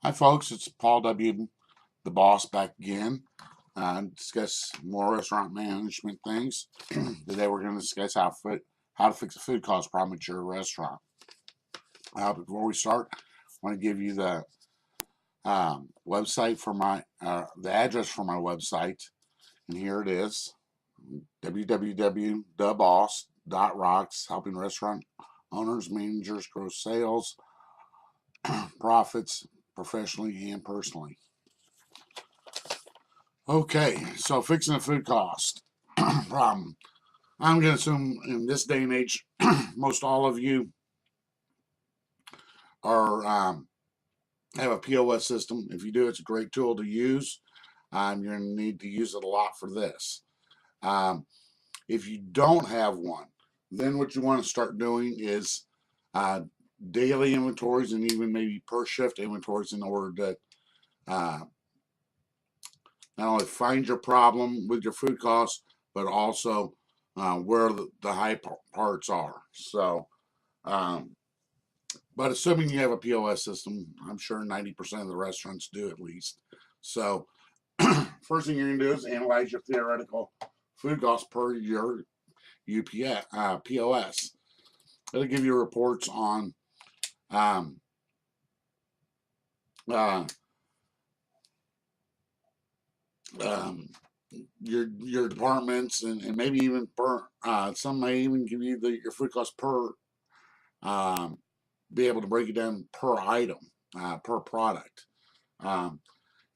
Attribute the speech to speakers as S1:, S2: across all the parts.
S1: Hi, folks. It's Paul W., the boss, back again. Discuss more restaurant management things. Today, we're going to discuss how to fix a food cost problem at your restaurant. Before we start, I want to give you the website for the address for my website, and here it is: www.theboss.rocks, helping restaurant owners, managers grow sales, profits, professionally and personally. Okay, so fixing a food cost problem. I'm going to assume in this day and age, most all of you are have a POS system. If you do, it's a great tool to use. You're going to need to use it a lot for this. Um, if you don't have one, then what you want to start doing is daily inventories and even maybe per shift inventories in order to uh, not only find your problem with your food costs, but also where the high parts are. So, um, but assuming you have a POS system, I'm sure 90% of the restaurants do at least. So, first thing you're going to do is analyze your theoretical food costs per your POS. It'll give you reports on um, uh, um, your departments and maybe even per some may even give you your food cost per um, be able to break it down per item, per product. Um,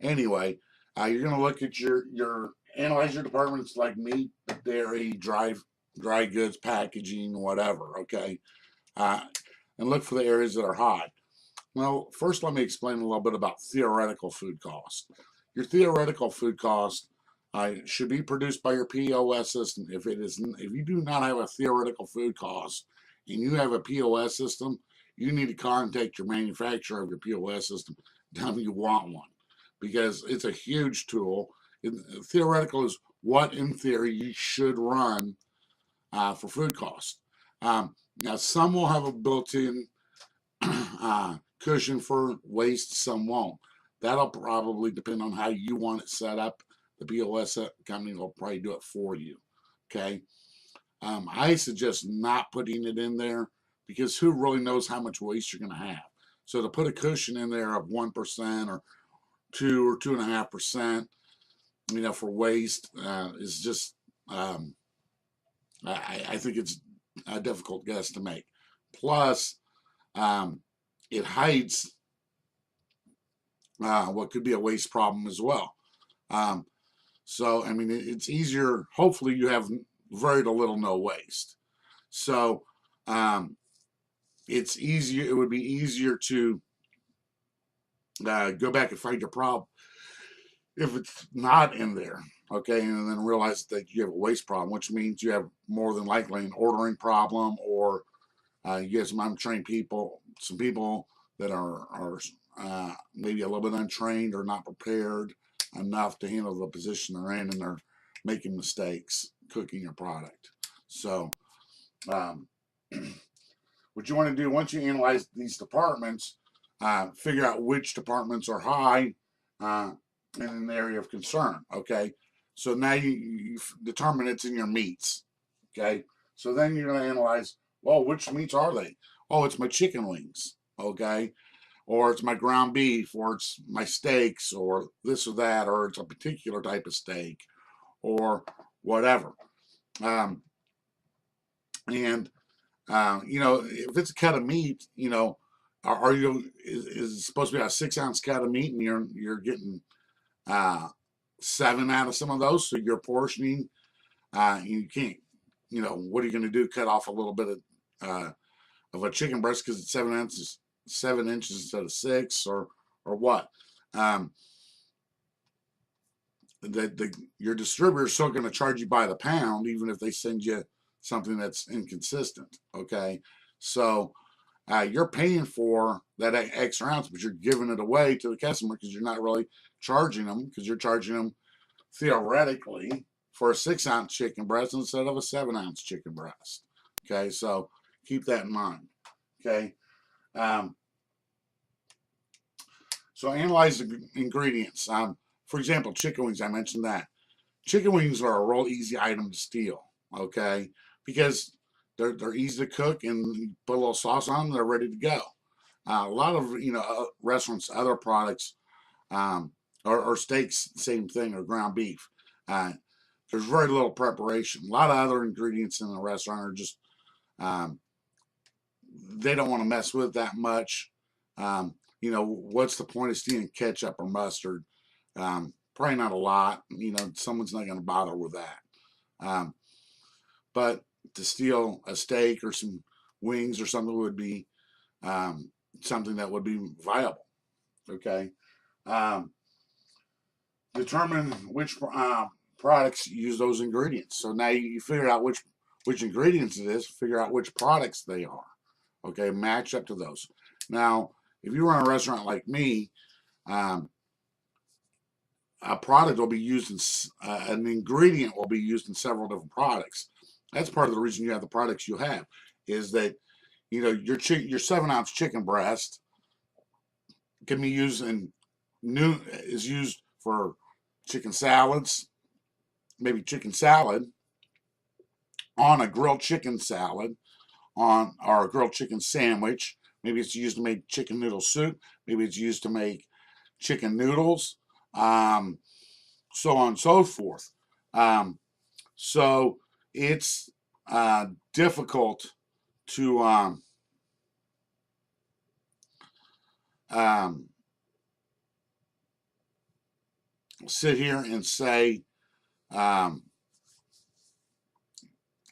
S1: anyway, you're going to look at your analyze your departments like meat, dairy, dry goods, packaging, whatever. Okay, uh, and look for the areas that are high. Well, first let me explain a little bit about theoretical food cost. Your theoretical food cost should be produced by your POS system. If you do not have a theoretical food cost and you have a POS system, you need to contact your manufacturer of your POS system, tell them you want one, because it's a huge tool. Theoretical is what, in theory, you should run for food costs. Now, some will have a built-in cushion for waste, some won't. That'll probably depend on how you want it set up. The POS company will probably do it for you. Okay. I suggest not putting it in there because who really knows how much waste you're going to have. So to put a cushion in there of 1% or 2.5%, for waste is just, I think it's a difficult guess to make. Plus, um, it hides what could be a waste problem as well. Um, so, I mean, it's easier. Hopefully, you have very little, no waste. So, um, it's easier. It would be easier to go back and find your problem if it's not in there. Okay, and then realize that you have a waste problem, which means you have more than likely an ordering problem, or you get some untrained people, some people that are maybe a little bit untrained or not prepared enough to handle the position they're in, and they're making mistakes cooking your product. So, um, what you want to do once you analyze these departments, figure out which departments are high in an area of concern. Okay, so now you determine it's in your meats. Okay, so then you're going to analyze, well, which meats are they? Oh, it's my chicken wings. Okay, or it's my ground beef, or it's my steaks, or this or that, or it's a particular type of steak, or whatever. Um, and if it's a cut of meat, are you is it supposed to be a 6 ounce cut of meat, and you're getting uh, 7 out of some of those, so you're portioning. You can't, what are you going to do? Cut off a little bit of a chicken breast because it's 7 ounces, 7 inches instead of 6, or what? Um, your distributor is still going to charge you by the pound, even if they send you something that's inconsistent. Okay, so you're paying for that extra ounce, but you're giving it away to the customer because you're not really charging them, because you're charging them theoretically for a 6 ounce chicken breast instead of a 7 ounce chicken breast. Okay, so keep that in mind. Okay. Um, So analyze the ingredients. For example, chicken wings. I mentioned that chicken wings are a real easy item to steal. Okay, because they're easy to cook, and you put a little sauce on them, they're ready to go. A lot of restaurants, other products, um, or steaks, same thing, or ground beef. Uh, there's very little preparation. A lot of other ingredients in the restaurant are just um, they don't want to mess with that much. What's the point of stealing ketchup or mustard? Probably not a lot. Someone's not going to bother with that. Um, but to steal a steak or some wings or something would be um, something that would be viable. Okay. Um, Determine which products use those ingredients. So now you figure out which ingredients it is. Figure out which products they are. Okay, match up to those. Now, if you run a restaurant like me, um, a product will be used in an ingredient will be used in several different products. That's part of the reason you have the products you have, is that your 7-ounce chicken breast can be used is used for chicken salads, maybe chicken salad, on a grilled chicken salad, on or a grilled chicken sandwich. Maybe it's used to make chicken noodle soup. Maybe it's used to make chicken noodles, so on and so forth. Um, so it's difficult to um, sit here and say um,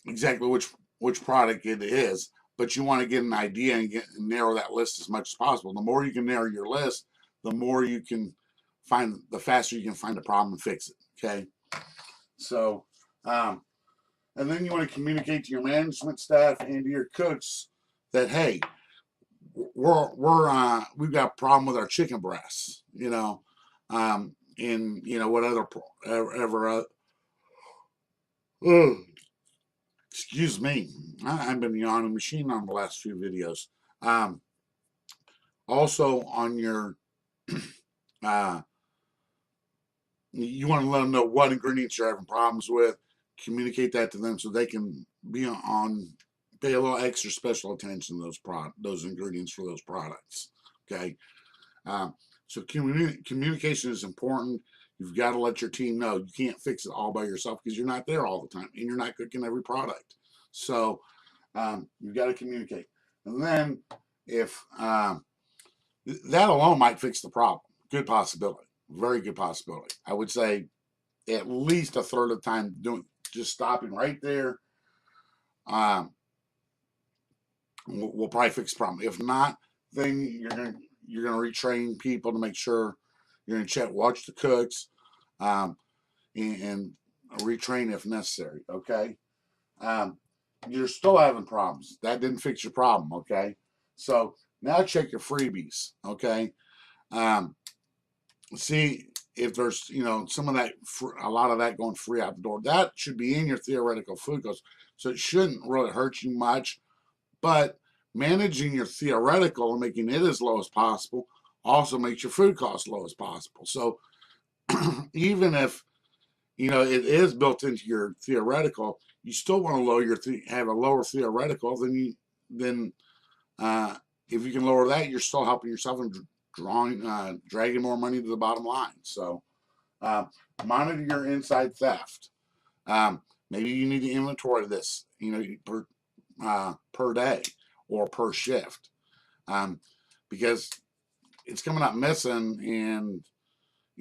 S1: exactly which product it is, but you want to get an idea and narrow that list as much as possible. The more you can narrow your list, the more you can the faster you can find the problem and fix it. Okay, so and then you want to communicate to your management staff and to your cooks that, hey, we've got a problem with our chicken breasts, and what other ever excuse me, I've been yawning machine on the last few videos. Um, Also on your uh, you want to let them know what ingredients you're having problems with. Communicate that to them so they can pay a little extra special attention to those ingredients for those products. Okay, so communication is important. You've got to let your team know. You can't fix it all by yourself because you're not there all the time and you're not cooking every product. So you've got to communicate. And then if that alone might fix the problem, good possibility, very good possibility. I would say at least a third of the time just stopping right there will probably fix the problem. If not, then you're gonna retrain people to make sure you're gonna watch the cooks, um, and retrain if necessary. Okay, um, you're still having problems. That didn't fix your problem. Okay, so now check your freebies. Okay, um, see if there's some of that, a lot of that going free out the door. That should be in your theoretical food cost, so it shouldn't really hurt you much. But managing your theoretical and making it as low as possible also makes your food costs low as possible. So even if it is built into your theoretical, you still want to have a lower theoretical than if you can lower that, you're still helping yourself and dragging more money to the bottom line. So monitor your inside theft. Maybe you need to inventory this, per day or per shift, because it's coming up missing. And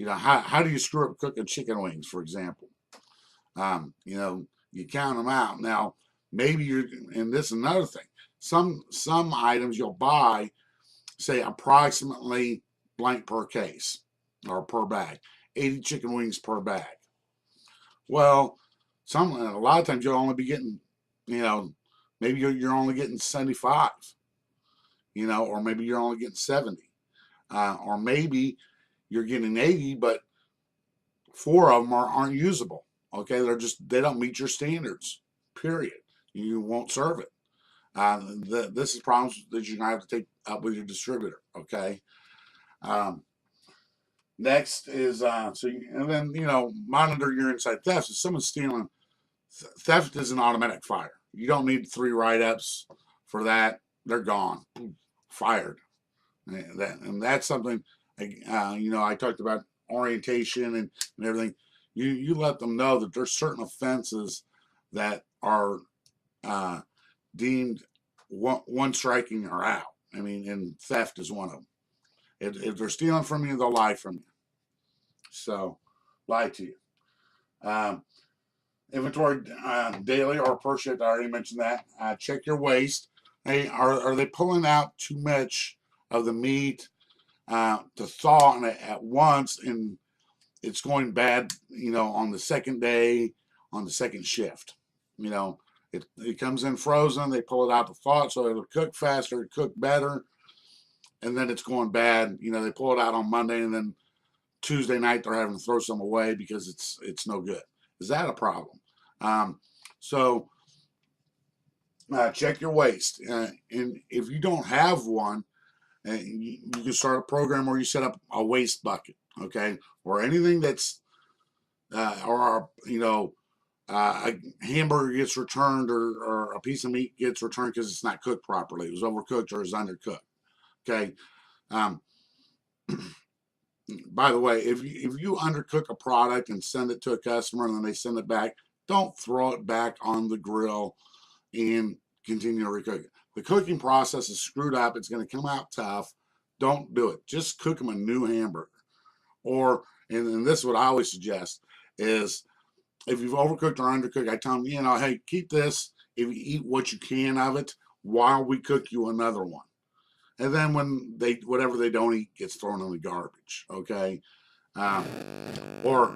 S1: how do you screw up cooking chicken wings, for example? You count them out. Now maybe and this is another thing. Some items you'll buy say approximately blank per case or per bag, 80 chicken wings per bag. Well, a lot of times you'll only be getting, maybe you're only getting 75, or maybe you're only getting 70, or maybe you're getting 80, but 4 of them aren't usable. Okay, they don't meet your standards. Period. You won't serve it. This is problems that you're gonna have to take up with your distributor. Okay, Next is and then monitor your inside thefts. If someone's stealing, theft is an automatic fire. You don't need 3 write-ups for that. They're gone, fired. And that's something. I talked about orientation and everything. You let them know that there's certain offenses that are deemed one striking or out. I mean, and theft is one of them. If they're stealing from you, they'll lie from you. So, lie to you. Um, Inventory daily or per shift. I already mentioned that. Check your waste. Hey, are they pulling out too much of the meat to thaw at once, and it's going bad? On the second day, on the second shift. It comes in frozen. They pull it out to thaw it so it'll cook faster, cook better, and then it's going bad. They pull it out on Monday, and then Tuesday night they're having to throw some away because it's no good. Is that a problem? So check your waste, and if you don't have one, you can start a program where you set up a waste bucket, okay, or anything that's a hamburger gets returned or a piece of meat gets returned because it's not cooked properly. It was overcooked or it's undercooked. Okay. Um, by the way, if you undercook a product and send it to a customer and then they send it back, don't throw it back on the grill and continue to recook it. The cooking process is screwed up. It's going to come out tough. Don't do it. Just cook them a new hamburger. And this is what I always suggest is if you've overcooked or undercooked, I tell them, hey, keep this if you eat what you can of it while we cook you another one. And then whatever they don't eat gets thrown in the garbage, okay? Or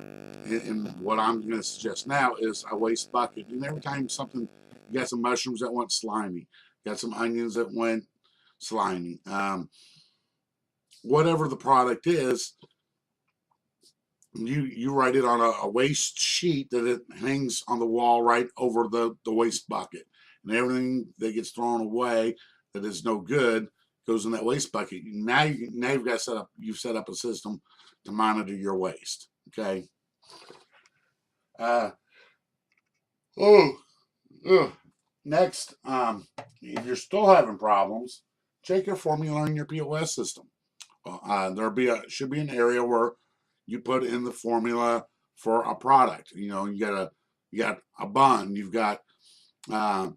S1: what I'm going to suggest now is a waste bucket. And every time you got some mushrooms that went slimy, got some onions that went slimy, whatever the product is, you write it on a waste sheet that it hangs on the wall right over the waste bucket, and everything that gets thrown away that is no good goes in that waste bucket. Now you've set up a system to monitor your waste. Okay. Next, if you're still having problems, check your formula in your POS system. Should be an area where you put in the formula for a product. You got a bun, you've got a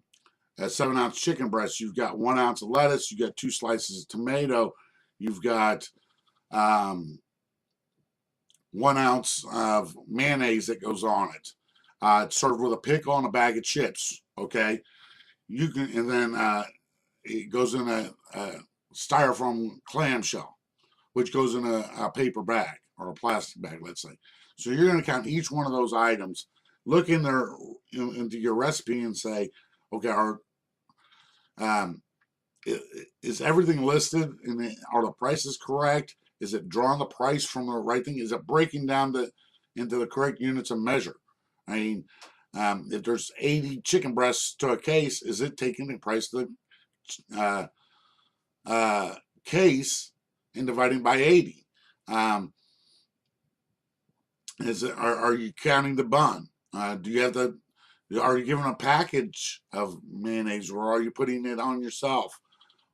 S1: 7-ounce chicken breast, you've got 1 ounce of lettuce, you've got 2 slices of tomato, you've got 1 ounce of mayonnaise that goes on it. It's served with a pickle and a bag of chips. Okay, and then it goes in a styrofoam clamshell, which goes in a paper bag or a plastic bag, let's say. So you're going to count each one of those items, look in there into your recipe and say, okay, is everything listed and are the prices correct? Is it drawing the price from the right thing? Is it breaking down into the correct units of measure? I mean, if there's 80 chicken breasts to a case, is it taking the price of the case and dividing by 80? Are you counting the bun? Are you giving a package of mayonnaise, or are you putting it on yourself?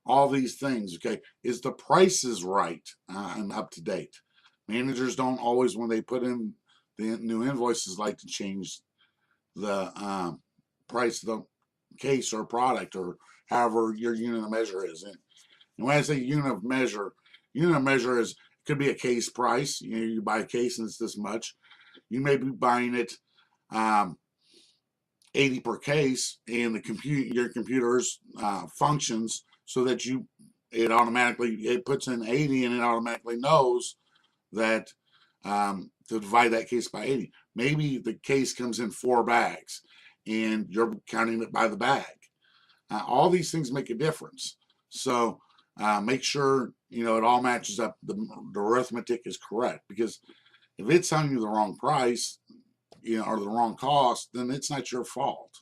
S1: All these things, okay? Is the prices right and up to date? Managers don't always, when they put in the new invoices, like to change the price of the case or product or however your unit of measure is. And when I say unit of measure is could be a case price. You buy a case and it's this much. You may be buying it 80 per case, and your computer's functions so that it puts in 80 and it automatically knows that to divide that case by 80. Maybe the case comes in 4 bags and you're counting it by the bag. All these things make a difference. So make sure it all matches up. The arithmetic is correct, because if it's telling you the wrong price, or the wrong cost, then it's not your fault.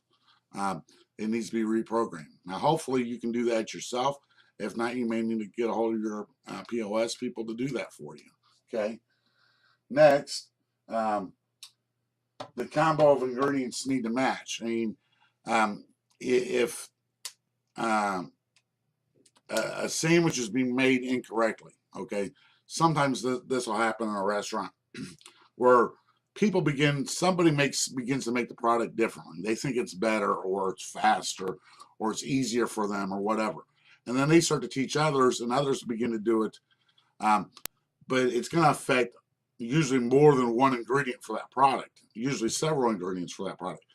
S1: It needs to be reprogrammed. Now, hopefully you can do that yourself. If not, you may need to get a hold of your POS people to do that for you. Okay. Next, the combo of ingredients need to match. I mean, if a sandwich is being made incorrectly, okay, sometimes this will happen in a restaurant where somebody begins to make the product differently. They think it's better, or it's faster, or it's easier for them, or whatever. And then they start to teach others, and others begin to do it. But it's going to affect usually more than one ingredient for that product, usually several ingredients for that product.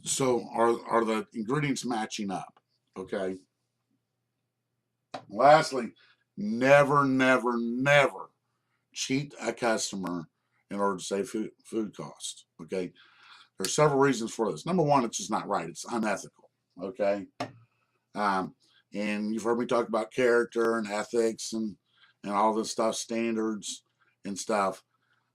S1: So are the ingredients matching up? Okay. Lastly, never, never, never cheat a customer in order to save food costs. Okay. There's several reasons for this. Number one, it's just not right. It's unethical. Okay. And you've heard me talk about character and ethics and all this stuff, standards and stuff.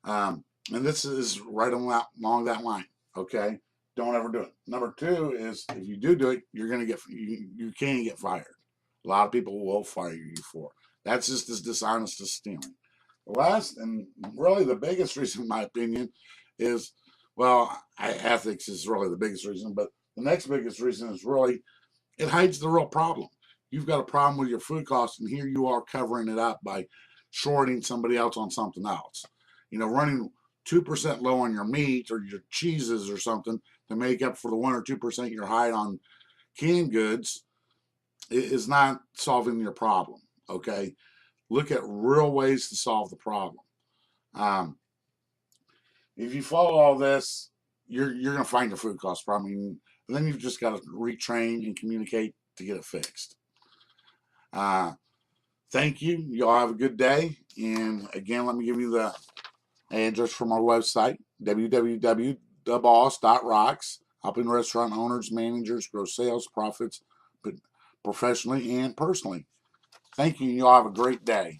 S1: And this is right along that line. Okay. Don't ever do it. Number two is, if you do it, you're going to get, you can get fired. A lot of people will fire you for. That's just as dishonest as stealing. The last and really the biggest reason, in my opinion, is, well, ethics is really the biggest reason, but the next biggest reason is really it hides the real problem. You've got a problem with your food costs, and here you are covering it up by shorting somebody else on something else. Running 2% low on your meat or your cheeses or something to make up for the 1 or 2% you're high on canned goods is not solving your problem. Okay, look at real ways to solve the problem. If you follow all this, you're going to find your food cost problem, and then you've just got to retrain and communicate to get it fixed. Thank you. Y'all have a good day. And again, let me give you the address from our website, www.theboss.rocks, helping restaurant owners, managers grow sales, profits, but professionally and personally. Thank you. Y'all have a great day.